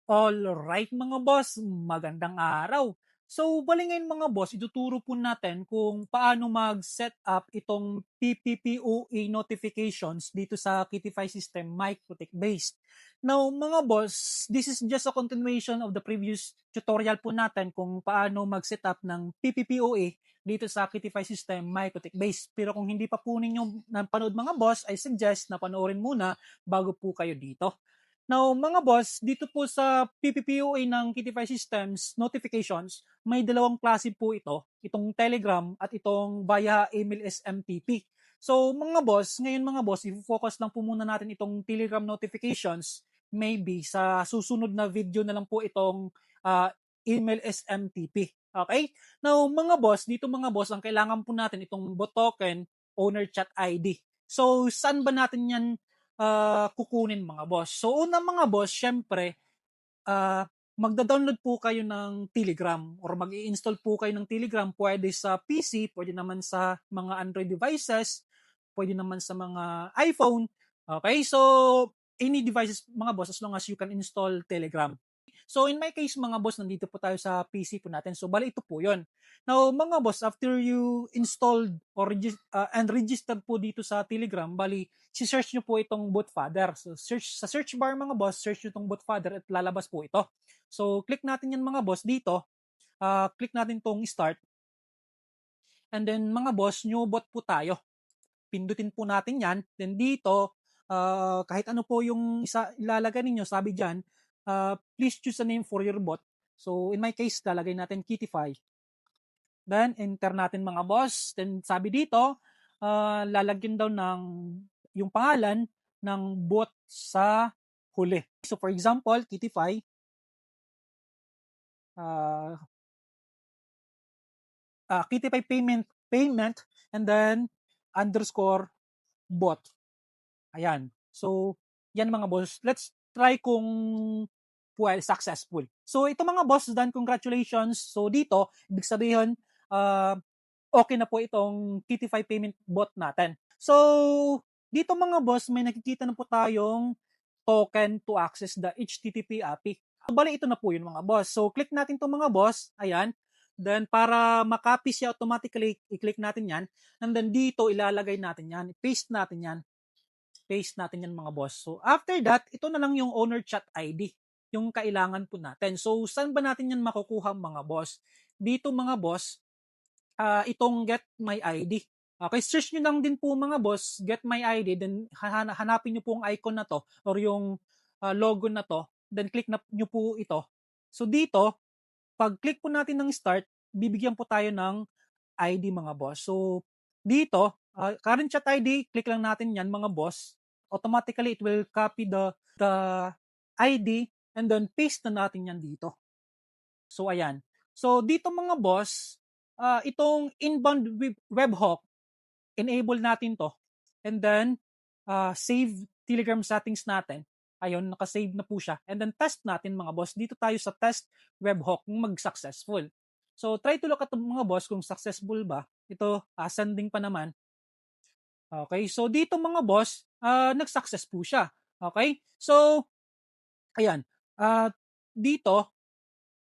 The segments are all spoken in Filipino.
Alright mga boss, magandang araw. So, bali ngayon mga boss, ituturo po natin kung paano mag-set up itong PPPoE notifications dito sa Kitify system MikroTik based. Now mga boss, this is just a continuation of the previous tutorial po natin kung paano mag-set up ng PPPoE dito sa Kitify system MikroTik based. Pero kung hindi pa po ninyo napanood mga boss, I suggest na panoorin muna bago po kayo dito. Now, mga boss, dito po sa PPPoA ng Kitify Systems notifications, may dalawang klase po ito, itong Telegram at itong via email SMTP. So, mga boss, ngayon mga boss, i-focus lang po muna natin itong Telegram notifications. Maybe sa susunod na video na lang po itong email SMTP. Okay? Now, mga boss, dito mga boss, ang kailangan po natin itong bot token owner chat ID. So, saan ba natin yan kukunin mga boss? So, una mga boss, syempre, magda-download po kayo ng Telegram or mag-i-install po kayo ng Telegram. Pwede sa PC, pwede naman sa mga Android devices, pwede naman sa mga iPhone. Okay, so any devices mga boss as long as you can install Telegram. So in my case mga boss, nandito po tayo sa PC po natin. So bali ito po 'yon. Now mga boss, after you installed or and registered po dito sa Telegram, bali si-search nyo po itong Bootfather. So sa search bar mga boss, search nyo itong Bootfather at lalabas po ito. So click natin yan mga boss dito. Click natin tong start. And then mga boss, new bot po tayo. Pindutin po natin yan. Then dito, kahit ano po yung ilalagay ninyo, sabi dyan, please choose a name for your bot. So in my case, lalagay natin Kitify. Then enter natin mga boss. Then sabi dito, lalagyan daw ng yung pangalan ng bot sa huli. So for example, Kitify, Kitify payment, and then underscore bot. Ayan. So, yan mga boss. Let's try kung successful. So, ito mga boss, done, congratulations. So, dito, ibig sabihin, okay na po itong Kitify payment bot natin. So, dito mga boss, may nakikita na po tayong token to access the HTTP API. So, bali ito na po yun mga boss. So, click natin itong mga boss. Ayan. Then, para makopy siya automatically, i-click natin yan. And then, dito, ilalagay natin yan. Paste natin yan. Paste natin yan mga boss. So, after that, ito na lang yung owner chat ID. Yung kailangan po natin. So, saan ba natin yan makukuha mga boss? Dito mga boss, itong get my ID. Okay, search nyo lang din po mga boss, get my ID, then hanapin nyo po ang icon na to or yung logo na to, then click na nyo po ito. So dito, pag click po natin ng start, bibigyan po tayo ng ID mga boss. So dito, current chat ID, click lang natin yan mga boss. Automatically, it will copy the ID and then paste na natin yan dito. So ayan. So dito mga boss, itong inbound webhook, enable natin to. And then, save Telegram settings natin. Ayun, nakasave na po siya. And then, test natin mga boss. Dito tayo sa test webhook kung mag-successful. So, try to look at mga boss kung successful ba. Ito, sending pa naman. Okay, so dito mga boss, nag-success po siya. Okay, so, ayan. Dito,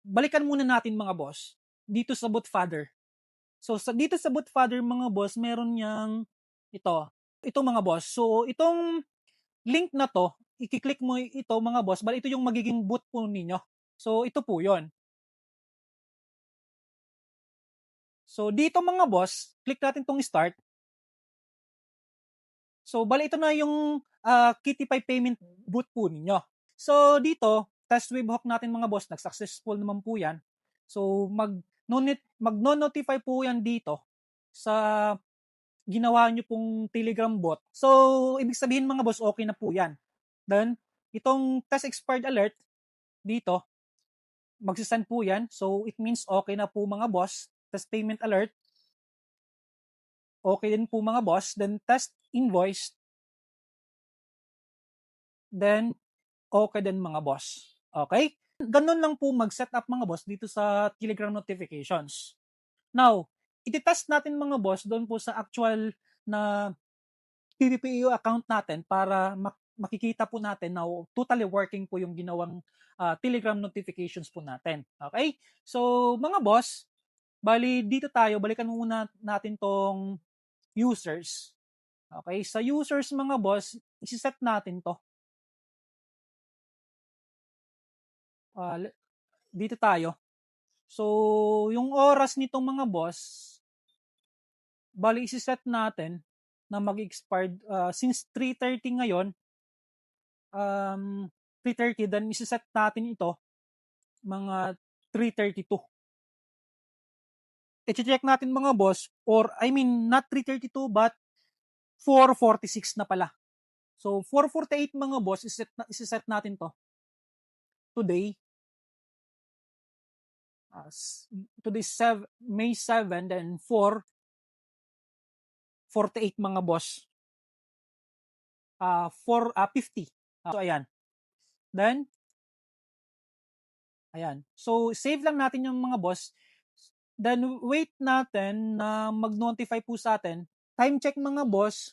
balikan muna natin mga boss. Dito sa Bootfather. So dito sa Bootfather mga boss, meron niyang ito mga boss. So itong link na to, i-click mo ito mga boss, bali ito yung magiging boot po ninyo. So ito po 'yon. So dito mga boss, click natin tong start. So bali ito na yung Kitify payment boot po ninyo. So dito, test webhook natin mga boss, nag-successful naman po 'yan. So mag-notify po 'yan dito sa ginawa nyo pong Telegram bot. So, ibig sabihin mga boss, okay na po yan. Then, itong test expired alert, dito, magsisend po yan. So, it means okay na po mga boss. Test payment alert, okay din po mga boss. Then, test invoice, then, okay din mga boss. Okay? Ganun lang po mag-set up mga boss dito sa Telegram notifications. Now, iti-test natin mga boss doon po sa actual na PPPU account natin para makikita po natin na totally working po yung ginawang Telegram notifications po natin. Okay? So, mga boss, bali dito tayo, balikan muna natin tong users. Okay? Sa users mga boss, isi-set natin to. Dito tayo. So, yung oras nitong mga boss, bali isi-set natin na mag-expired since 3:30 ngayon, 3:30, then isi-set natin ito mga 3:32. I-check natin mga boss, or I mean not 3:32 but 4:46 na pala. So 4:48 mga boss, isi-set natin to today. Today May 7, then 4:48 mga boss. 4:50. So ayan. Then ayan. So save lang natin yung mga boss. Then wait natin na mag-notify po sa atin. Time check mga boss.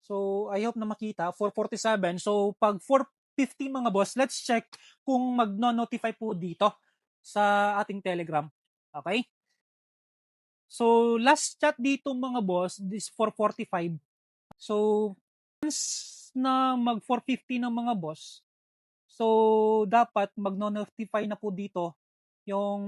So I hope na makita 4:47. So pag 4:50 mga boss, let's check kung magno-notify po dito sa ating Telegram. Okay? So last chat dito mga boss, this 4:45. So once na mag 4:50 ng mga boss, so dapat magno-notify na po dito yung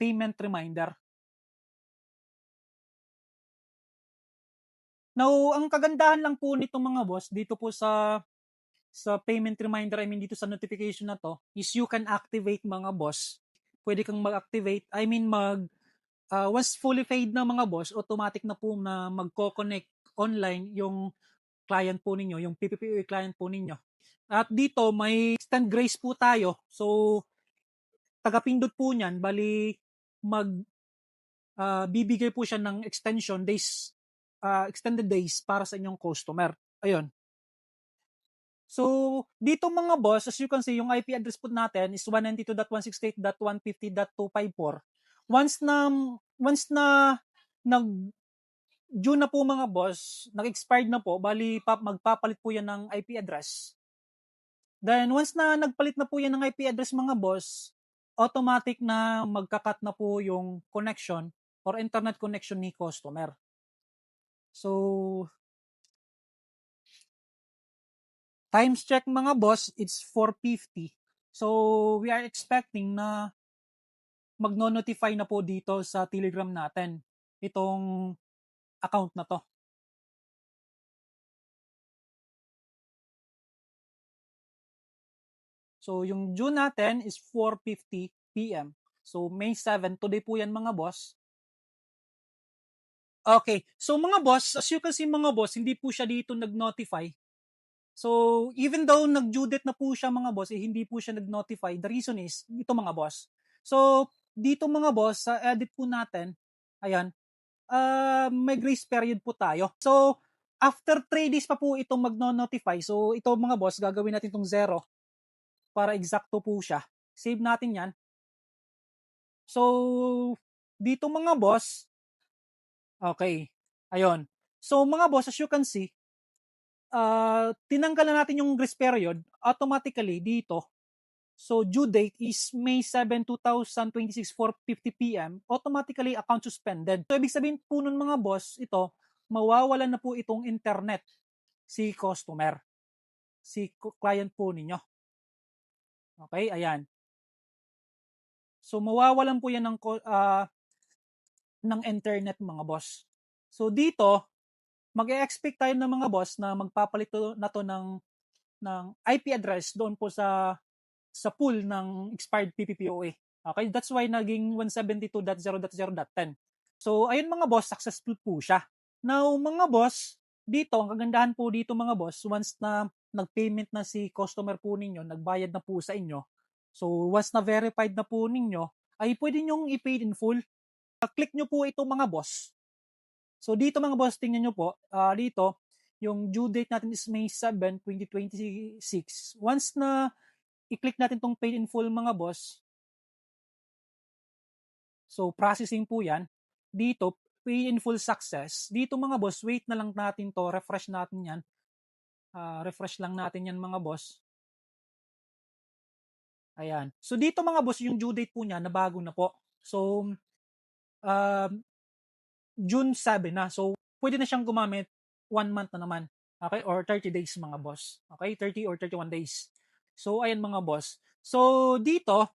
payment reminder. Now, ang kagandahan lang po nito mga boss dito po sa payment reminder, I mean dito sa notification na to, is you can activate mga boss. Pwede kang mag-activate, I mean once fully paid na mga boss, automatic na po na magko-connect online yung client po ninyo, yung PPPoE client po ninyo. At dito may extend grace po tayo. So tagapindot po niyan, bali bibigay po siya ng extension days, extended days para sa inyong customer. Ayun. So, dito mga boss, as you can see, yung IP address po natin is 192.168.150.254. Once na nag-due na po mga boss, nag-expired na po, bali magpapalit po yan ng IP address. Then, once na nagpalit na po yan ng IP address mga boss, automatic na magkakat na po yung connection or internet connection ni customer. So, times check mga boss, it's 4:50. So, we are expecting na magno-notify na po dito sa Telegram natin itong account na to. So, yung due natin is 4:50 PM. So, May 7, today po yan mga boss. Okay. So, mga boss, as you can see mga boss, hindi po siya dito nag-notify. So, even though nag-due date na po siya mga boss, hindi po siya nag-notify. The reason is, ito mga boss. So, dito mga boss, sa edit po natin, ayan, may grace period po tayo. So, after 3 days pa po itong magno-notify. So, ito mga boss, gagawin natin itong 0 para eksakto po siya. Save natin yan. So, dito mga boss, okay, ayun. So, mga boss, as you can see, tinanggal na natin yung grace period, automatically dito, so due date is May 7, 2026, 4:50 PM, automatically account suspended. So ibig sabihin po nun mga boss, ito, mawawalan na po itong internet si customer, si client po ninyo. Okay, ayan. So mawawalan po yan ng internet mga boss. So dito, mag-e-expect tayo ng mga boss na magpapalit na to ng IP address doon po sa pool ng expired PPPoE. Okay, that's why naging 172.0.0.10. So ayun mga boss, successful po siya. Now mga boss, dito ang kagandahan po dito mga boss, once na nag-payment na si customer po ninyo, nagbayad na po sa inyo. So once na verified na po ninyo, ay pwede nyong i-paid in full. Click nyo po ito mga boss. So dito mga boss, tingnan nyo po, dito, yung due date natin is May 7, 2026. Once na i-click natin tong paid in full mga boss, so processing po yan. Dito, pay in full success. Dito mga boss, wait na lang natin to, refresh natin yan. Refresh lang natin 'yan mga boss. Ayan. So dito mga boss, yung due date po niya nabago na po. So, um, June 7 na. So, pwede na siyang gumamit 1 month na naman. Okay? Or 30 days mga boss. Okay? 30 or 31 days. So, ayan mga boss. So, dito,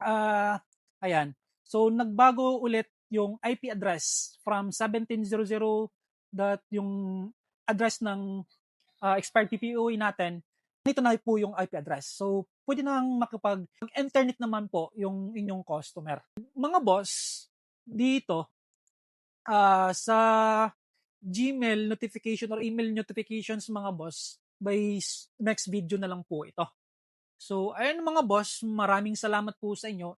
ah, ayan. So, nagbago ulit yung IP address from 1700 yung address ng expired PPOE natin. Dito na po yung IP address. So, pwede nang mag-internet naman po yung inyong customer. Mga boss, dito, sa Gmail notification or email notifications mga boss, by next video na lang po ito. So, ayun mga boss, maraming salamat po sa inyo.